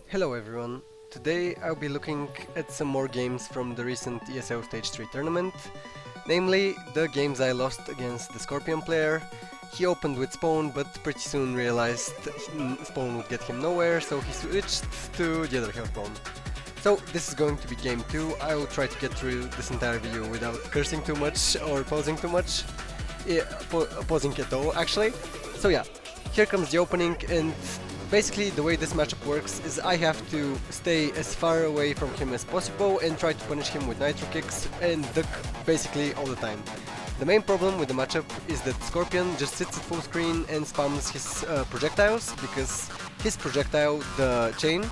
Hello everyone, today I'll be looking at some more games from the recent ESL Stage 3 tournament, namely the games I lost against the Scorpion player. He opened with Spawn but pretty soon realized Spawn would get him nowhere, so he switched to the other health pawn. So this is going to be game 2. I will try to get through this entire video without cursing too much or pausing too much. Pausing at all actually. So yeah, here comes the opening, and basically the way this matchup works is I have to stay as far away from him as possible and try to punish him with nitro kicks and duck basically all the time. The main problem with the matchup is that Scorpion just sits at full screen and spams his projectiles, because his projectile, the chain,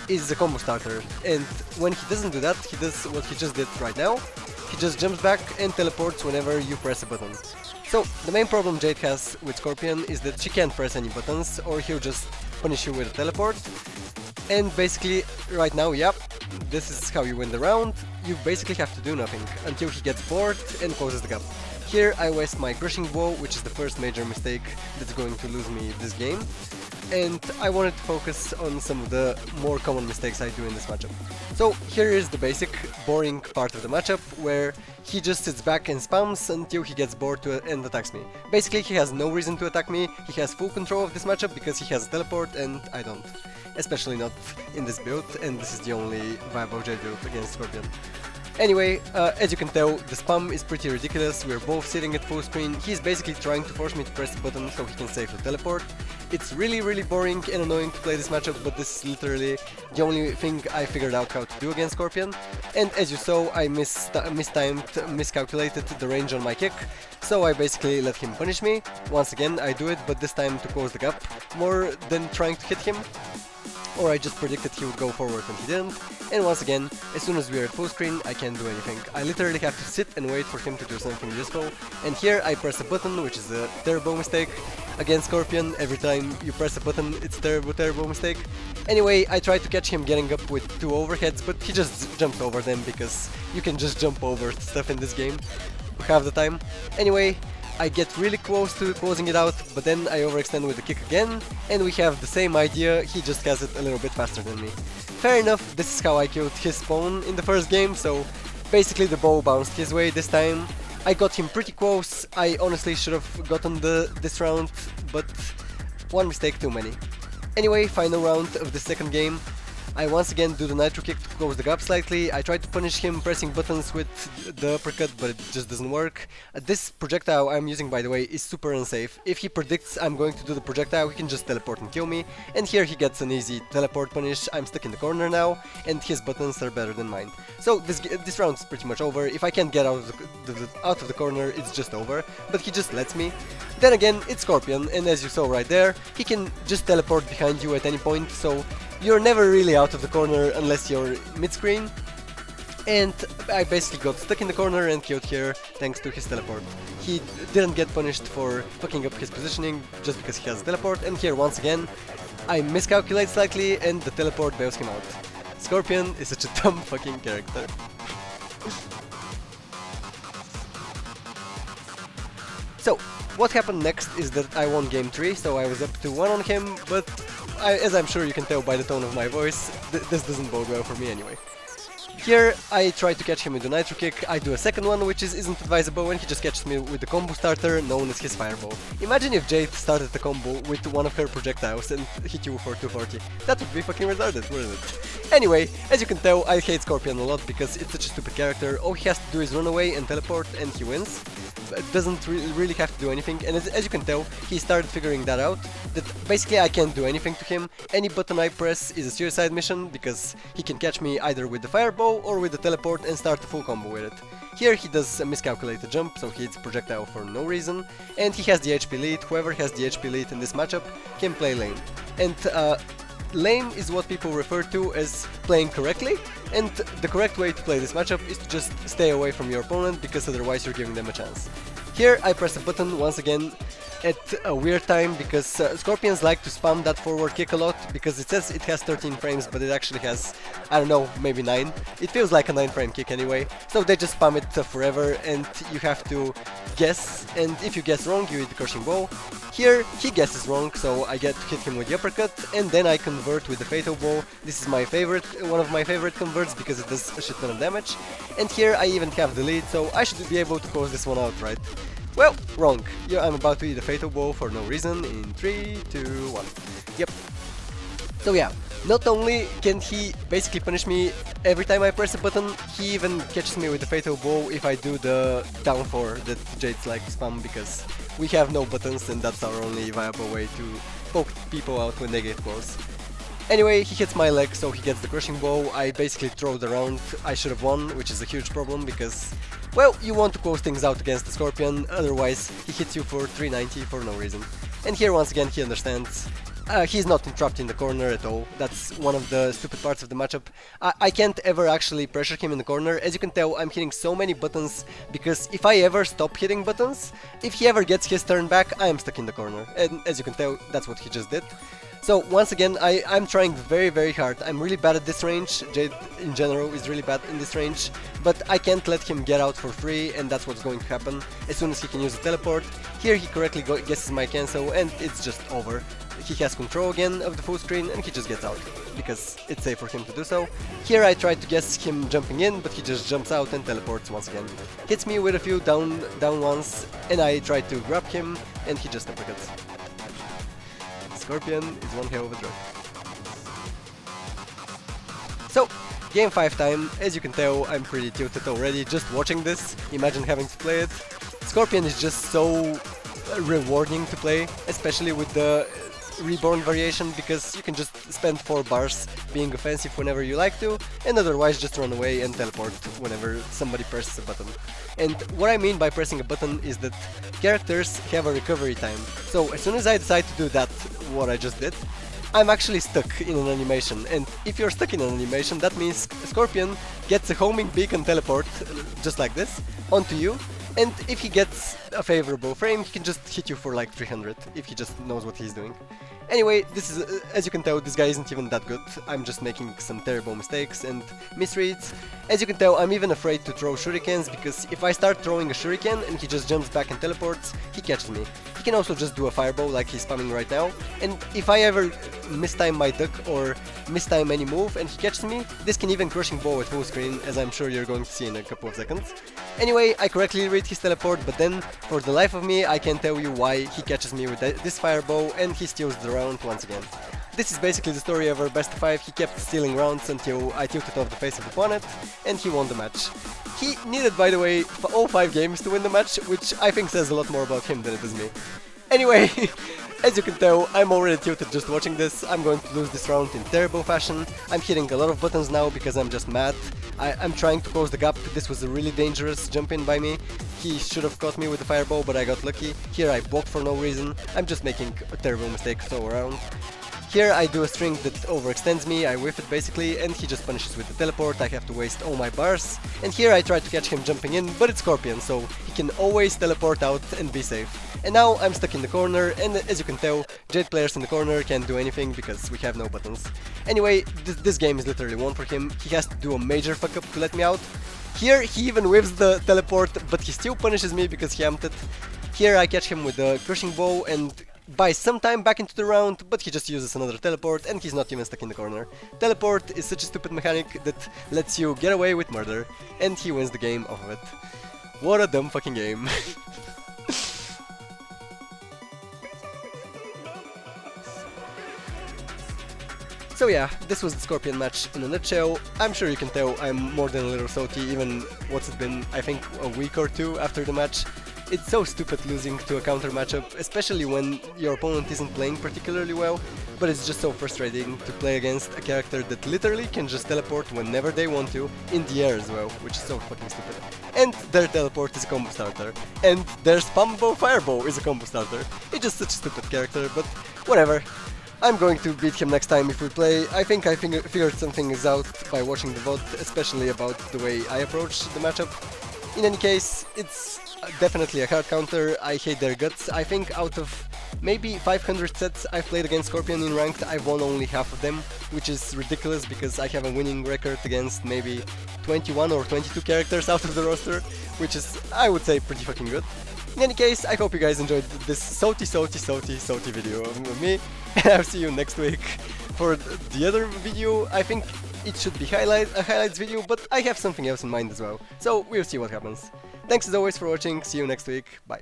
is a combo starter, and when he doesn't do that, he does what he just did right now. He just jumps back and teleports whenever you press a button. So the main problem Jade has with Scorpion is that she can't press any buttons or he'll just punish you with a teleport. And basically right now, yep, this is how you win the round. You basically have to do nothing until he gets bored and closes the gap. Here I waste my crushing blow, which is the first major mistake that's going to lose me this game. And I wanted to focus on some of the more common mistakes I do in this matchup. So here is the basic, boring part of the matchup, where he just sits back and spams until he gets bored and attacks me. Basically he has no reason to attack me, he has full control of this matchup because he has a teleport and I don't. Especially not in this build, and this is the only viable Jade build against Scorpion. Anyway, as you can tell, the spam is pretty ridiculous. We're both sitting at full screen. He's basically trying to force me to press the button so he can safely teleport. It's really boring and annoying to play this matchup, but this is literally the only thing I figured out how to do against Scorpion. And as you saw, I miscalculated the range on my kick, so I basically let him punish me. Once again, I do it, but this time to close the gap, more than trying to hit him. Or I just predicted he would go forward and he didn't. And once again, as soon as we are at full screen, I can't do anything. I literally have to sit and wait for him to do something useful. And here I press a button, which is a terrible mistake. Against Scorpion, every time you press a button, it's a terrible mistake. Anyway, I tried to catch him getting up with 2 overheads, but he just jumped over them, because you can just jump over stuff in this game half the time. Anyway, I get really close to closing it out, but then I overextend with the kick again, and we have the same idea, he just has it a little bit faster than me. Fair enough, this is how I killed his spawn in the first game, so basically the ball bounced his way this time. I got him pretty close. I honestly should have gotten this round, but one mistake too many. Anyway, final round of the second game. I once again do the nitro kick to close the gap slightly. I try to punish him pressing buttons with the uppercut, but it just doesn't work. This projectile I'm using, by the way, is super unsafe. If he predicts I'm going to do the projectile, he can just teleport and kill me. And here he gets an easy teleport punish. I'm stuck in the corner now, and his buttons are better than mine. So this round is pretty much over. If I can't get out of the corner, it's just over. But he just lets me. Then again, it's Scorpion, and as you saw right there, he can just teleport behind you at any point, so you're never really out of the corner unless you're mid-screen. And I basically got stuck in the corner and killed here thanks to his teleport. He didn't get punished for fucking up his positioning just because he has a teleport, and here once again I miscalculate slightly and the teleport bails him out. Scorpion is such a dumb fucking character. So, what happened next is that I won game 3, so I was up to 1 on him, but as I'm sure you can tell by the tone of my voice, this doesn't bode well for me anyway. Here I try to catch him with the nitro kick. I do a second one, which isn't advisable, and he just catches me with the combo starter known as his fireball. Imagine if Jade started the combo with one of her projectiles and hit you for 240. That would be fucking retarded, wouldn't it? Anyway, as you can tell, I hate Scorpion a lot because it's such a stupid character. All he has to do is run away and teleport and he wins. It doesn't really have to do anything, and as you can tell, he started figuring that out, that basically I can't do anything to him. Any button I press is a suicide mission, because he can catch me either with the fireball or with the teleport and start a full combo with it. Here he does a miscalculated jump, so he hits projectile for no reason, and he has the HP lead. Whoever has the HP lead in this matchup can play lane. And lame is what people refer to as playing correctly, and the correct way to play this matchup is to just stay away from your opponent, because otherwise you're giving them a chance. Here I press a button once again. at a weird time because Scorpions like to spam that forward kick a lot because it says it has 13 frames but it actually has, I don't know, maybe 9. It feels like a 9-frame kick anyway, so they just spam it forever and you have to guess, and if you guess wrong you hit the crushing blow. Here he guesses wrong, so I get to hit him with the uppercut and then I convert with the fatal blow. This is my favorite, one of my favorite converts because it does a shit ton of damage. And here I even have the lead, so I should be able to close this one out, right? Well, wrong. Yeah, I'm about to eat a fatal blow for no reason in 3, 2, 1. Yep. So yeah, not only can he basically punish me every time I press a button, he even catches me with the fatal blow if I do the down 4 that Jade's like to spam because we have no buttons and that's our only viable way to poke people out when they get close. Anyway, he hits my leg, so he gets the crushing blow. I basically throw the round. I should have won, which is a huge problem because, well, you want to close things out against the Scorpion, otherwise he hits you for 390 for no reason. And here once again he understands. He's not trapped in the corner at all. That's one of the stupid parts of the matchup. I can't ever actually pressure him in the corner. As you can tell, I'm hitting so many buttons because if I ever stop hitting buttons, if he ever gets his turn back, I am stuck in the corner. And as you can tell, that's what he just did. So once again, I'm trying very hard. I'm really bad at this range. Jade in general is really bad in this range, but I can't let him get out for free, and that's what's going to happen as soon as he can use the teleport. Here he correctly guesses my cancel and it's just over. He has control again of the full screen and he just gets out because it's safe for him to do so. Here I tried to guess him jumping in, but he just jumps out and teleports once again. Hits me with a few down ones and I tried to grab him and he just uppercuts. Scorpion is one hell of a drug. So, game 5 time. As you can tell, I'm pretty tilted already just watching this. Imagine having to play it. Scorpion is just so rewarding to play, especially with the reborn variation, because you can just spend 4 bars being offensive whenever you like to, and otherwise just run away and teleport whenever somebody presses a button. And what I mean by pressing a button is that characters have a recovery time. So as soon as I decide to do that, what I just did, I'm actually stuck in an animation, and if you're stuck in an animation, that means Scorpion gets a homing beacon teleport, just like this, onto you, and if he gets a favorable frame, he can just hit you for like 300, if he just knows what he's doing. Anyway, this is, as you can tell, this guy isn't even that good. I'm just making some terrible mistakes and misreads. As you can tell, I'm even afraid to throw shurikens, because if I start throwing a shuriken and he just jumps back and teleports, he catches me. He can also just do a fireball like he's spamming right now, and if I ever mistime my duck or mistime any move and he catches me, this can even crushing blow at full screen, as I'm sure you're going to see in a couple of seconds. Anyway, I correctly read his teleport, but then, for the life of me, I can't tell you why he catches me with this fireball and he steals the round once again. This is basically the story of our best of 5. He kept stealing rounds until I tilted off the face of the opponent, and he won the match. He needed, by the way, all 5 games to win the match, which I think says a lot more about him than it does me. Anyway, as you can tell, I'm already tilted just watching this. I'm going to lose this round in terrible fashion. I'm hitting a lot of buttons now because I'm just mad. I'm trying to close the gap. This was a really dangerous jump in by me. He should have caught me with the fireball, but I got lucky. Here I blocked for no reason. I'm just making a terrible mistake all around. Here I do a string that overextends me, I whiff it basically, and he just punishes with the teleport. I have to waste all my bars. And here I try to catch him jumping in, but it's Scorpion, so he can always teleport out and be safe. And now I'm stuck in the corner, and as you can tell, Jade players in the corner can't do anything because we have no buttons. Anyway, this game is literally won for him. He has to do a major fuck up to let me out. Here he even whiffs the teleport, but he still punishes me because he amped it. Here I catch him with the crushing blow and buys some time back into the round, but he just uses another teleport and he's not even stuck in the corner. Teleport is such a stupid mechanic that lets you get away with murder, and he wins the game off of it. What a dumb fucking game. So yeah, this was the Scorpion match in a nutshell. I'm sure you can tell I'm more than a little salty, even what's it been, I think a week or 2 after the match. It's so stupid losing to a counter matchup, especially when your opponent isn't playing particularly well, but it's just so frustrating to play against a character that literally can just teleport whenever they want to, in the air as well, which is so fucking stupid. And their teleport is a combo starter, and their spammable fireball is a combo starter. It's just such a stupid character, but whatever. I'm going to beat him next time if we play. I think I figured some things out by watching the VOD, especially about the way I approach the matchup. In any case, it's definitely a hard counter. I hate their guts. I think out of maybe 500 sets I've played against Scorpion in ranked, I've won only half of them, which is ridiculous because I have a winning record against maybe 21 or 22 characters out of the roster, which is, I would say, pretty fucking good. In any case, I hope you guys enjoyed this salty video of me, and I'll see you next week for the other video. I think it should be a highlights video, but I have something else in mind as well, so we'll see what happens. Thanks as always for watching, see you next week, bye.